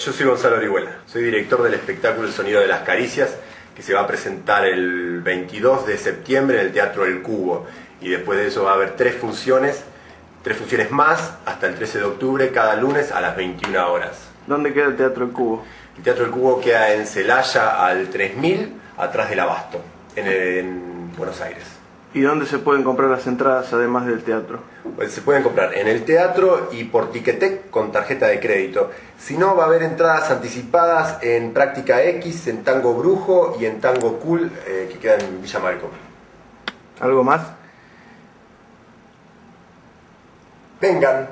yo soy Gonzalo Orihuela, soy director del espectáculo El Sonido de las Caricias, que se va a presentar el 22 de septiembre en el Teatro El Cubo, y después de eso va a haber tres funciones más, hasta el 13 de octubre, cada lunes a las 21 horas. ¿Dónde queda el Teatro El Cubo? El Teatro El Cubo queda en Celaya al 3000, atrás del Abasto, en Buenos Aires. ¿Y dónde se pueden comprar las entradas además del teatro? Pues se pueden comprar en el teatro y por Ticketek con tarjeta de crédito. Si no, va a haber entradas anticipadas en Práctica X, en Tango Brujo y en Tango Cool, que queda en Villa Malcom. ¿Algo más? Vengan.